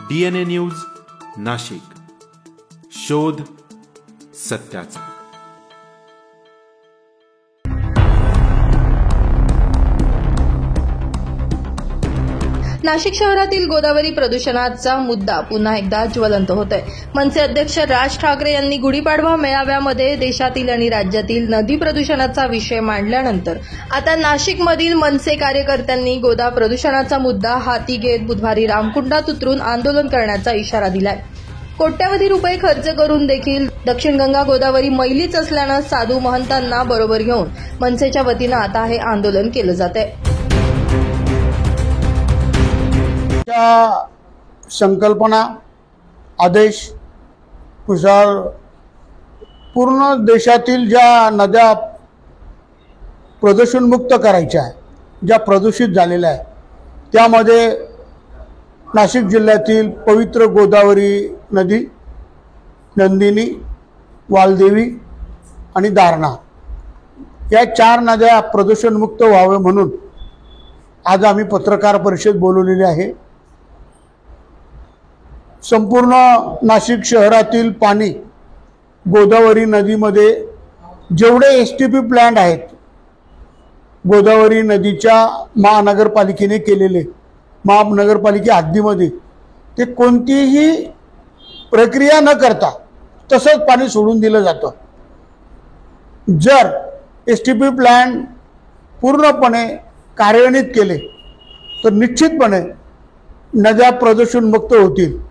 DNA news Nashik, शोध सत्याचा। नाशिक शहरातील गोदावरी प्रदूषणाचा मुद्दा पुन्हा एकदा ज्वलंत होतोय। मनसे अध्यक्ष राज ठाकरे यांनी गुढीपाडवा मेळाव्यामध्ये देशातील आणि राज्यातील नदी प्रदूषणाचा विषय मांडल्यानंतर आता नाशिकमधील मनसे कार्यकर्त्यांनी गोदा प्रदूषणाचा मुद्दा हाती घेत बुधवारी रामकुंडात उतरून आंदोलन करण्याचा इशारा दिलाय। कोट्यवधी रुपये खर्च करून देखील दक्षिण गंगा गोदावरी मैलीच असल्यानं साधू महंतांना बरोबर घेऊन मनसेच्या वतीनं आता हे आंदोलन केलं जातंय। संकल्पना आदेश नुसार पूर्ण देशातील ज्या नद्या प्रदूषणमुक्त करायच्या आहे, ज्या प्रदूषित झालेल्या आहे, त्यामध्ये नाशिक जिल्ह्यातील पवित्र गोदावरी नदी, नंदिनी, वालदेवी आणि दारणा या 4 नद्या प्रदूषणमुक्त व्हावे म्हणून आज आम्ही पत्रकार परिषद बोलवलेली आहे। संपूर्ण नाशिक शहरातील पाणी गोदावरी नदीमध्ये जेवढे एसटीपी प्लांट आहेत, गोदावरी नदीच्या महानगरपालिकेने केलेले, महानगरपालिके हद्दीमध्ये, ते कोणतीही प्रक्रिया न करता तसंच पाणी सोडून दिलं जातं। जर एसटीपी प्लांट पूर्णपणे कार्यान्वित केले तर निश्चितपणे नद्या प्रदूषणमुक्त होतील।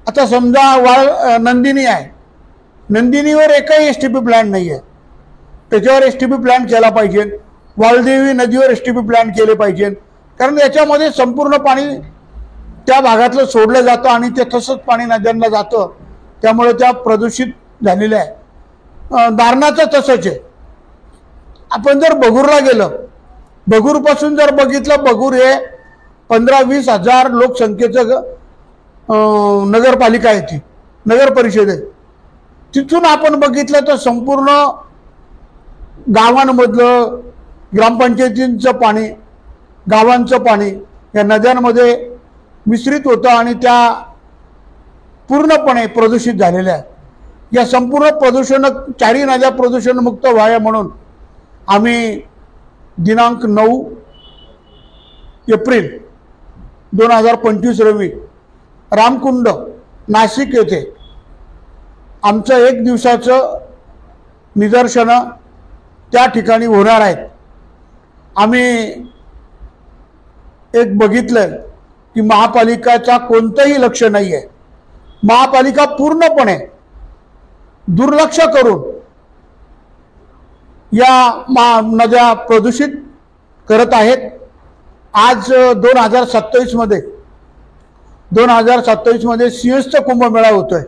आता समजा नंदिनी आहे, नंदिनीवर एकही एसटीपी प्लांट नाही आहे, त्याच्यावर एसटीपी प्लांट केला पाहिजे। वालदेवी नदीवर एसटीपी प्लांट केले पाहिजे, कारण याच्यामध्ये संपूर्ण पाणी त्या भागातलं सोडलं जातं आणि ते तसंच पाणी नद्यांना जातं, त्यामुळे त्या प्रदूषित झालेल्या आहे। दारणाचं तसंच आहे। आपण जर बघूरला गेलं, बघूरपासून जर बघितलं, बघूर हे 15-20 हजार लोकसंख्येचं नगरपालिका आहे, ती नगर परिषद आहे। तिथून आपण बघितलं तर संपूर्ण गावांमधलं ग्रामपंचायतींचं पाणी, गावांचं पाणी या नद्यांमध्ये मिश्रित होतं आणि त्या पूर्णपणे प्रदूषित झालेल्या आहेत। या संपूर्ण प्रदूषण 4 नद्या प्रदूषणमुक्त व्हाव्या म्हणून आम्ही दिनांक 9 एप्रिल 2025 रोजी रामकुंड नाशिक येथे आमचं 1 दिवसाचं निदर्शनं त्या ठिकाणी होणार आहेत। आम्ही एक बघितलं की महापालिकाचा कोणतंही लक्ष नाही आहे। महापालिका पूर्णपणे दुर्लक्ष करून या नद्या प्रदूषित करत आहेत। आज 2027 मध्ये सिंहस्थ कुंभमेळा होतोय।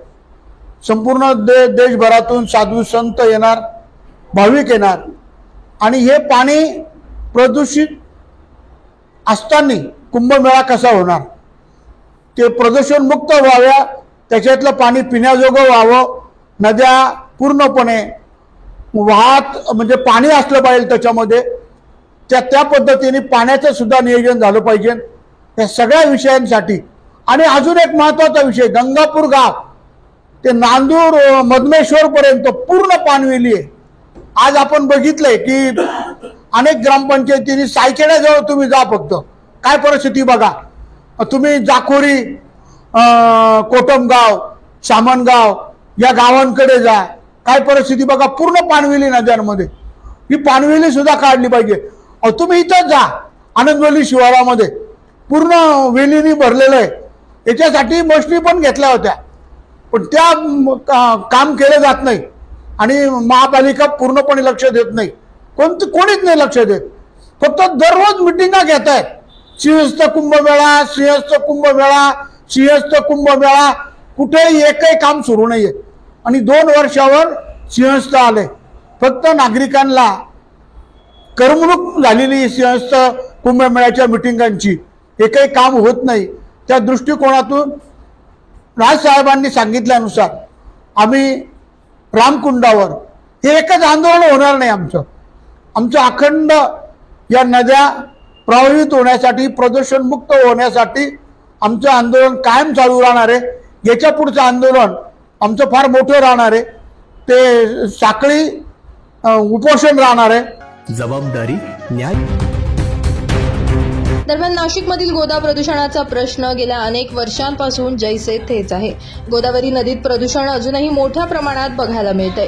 संपूर्ण देशभरातून साधू संत येणार, भाविक येणार आणि हे पाणी प्रदूषित असताना कुंभमेळा कसा होणार? ते प्रदूषण मुक्त व्हाव्या, त्याच्यातलं पाणी पिण्याजोगं व्हावं, नद्या पूर्णपणे म्हणजे पाणी असलं पाहिजे त्याच्यामध्ये, त्या पद्धतीने पाण्याचं सुद्धा नियोजन झालं पाहिजे। या सगळ्या विषयांसाठी आणि अजून एक महत्त्वाचा विषय, गंगापूर गाव ते नांदूर मधमेश्वर पर्यंत पूर्ण पाणवेली आहे। आज आपण बघितलंय की अनेक ग्रामपंचायतींनी सायखेड्याजवळ तुम्ही जा, फक्त काय परिस्थिती बघा। तुम्ही जाखोरी, कोटमगाव, सामनगाव या गावांकडे जा, काय परिस्थिती बघा, पूर्ण पाणवेली नद्यांमध्ये। ही पाणवेली सुद्धा काढली पाहिजे। तुम्ही इथंच जा, आनंदवली शिवारामध्ये पूर्ण वेलीनी भरलेलं आहे। याच्यासाठी मशनी पण घेतल्या होत्या, पण त्या काम केलं जात नाही आणि महापालिका पूर्णपणे लक्ष देत नाही, कोणीच नाही लक्ष देत। फक्त दररोज मिटिंगा घेत आहेत, सिंहस्थ कुंभमेळा, सिंहस्थ कुंभमेळा, सिंहस्थ कुंभमेळा, कुठेही एकही काम सुरू नाहीये। आणि 2 वर्षावर सिंहस्थ आले, फक्त नागरिकांना करमणूक झालेली सिंहस्थ कुंभमेळ्याच्या मिटिंगांची, एकही काम होत नाही। त्या दृष्टिकोनातून राजसाहेबांनी सांगितल्यानुसार आम्ही रामकुंडावर हे एकच आंदोलन होणार नाही। आमचं अखंड या नद्या प्रभावित होण्यासाठी, प्रदूषणमुक्त होण्यासाठी आमचं आंदोलन कायम चालू राहणार आहे. याच्या पुढचं आंदोलन आमचं फार मोठं राहणार आहे. ते साखळी उपोषण राहणार आहे. जबाबदारी न्याय. दरम्यान नाशिकमधील गोदा प्रदूषणाचा प्रश्न गेल्या अनेक वर्षांपासून जैसे थेच आहे. गोदावरी नदीत प्रदूषण अजूनही मोठ्या प्रमाणात बघायला मिळतंय.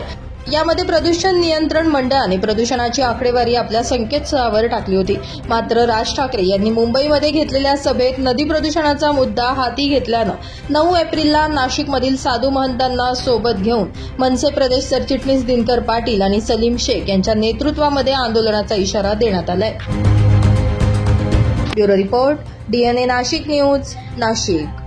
यामध्ये प्रदूषण नियंत्रण मंडळाने प्रदूषणाची आकडेवारी आपल्या संकेतस्थळावर टाकली होती. मात्र राज ठाकरे यांनी मुंबईमध्ये घेतलेल्या सभेत नदी प्रदूषणाचा मुद्दा हाती घेतल्यानं 9 एप्रिलला नाशिकमधील साधू महंतांना सोबत घेऊन मनसे प्रदेश सरचिटणीस दिनकर पाटील आणि सलीम शेख यांच्या नेतृत्वामध्ये आंदोलनाचा इशारा देण्यात आलाय. Bureau report, DNA Nashik news, Nashik.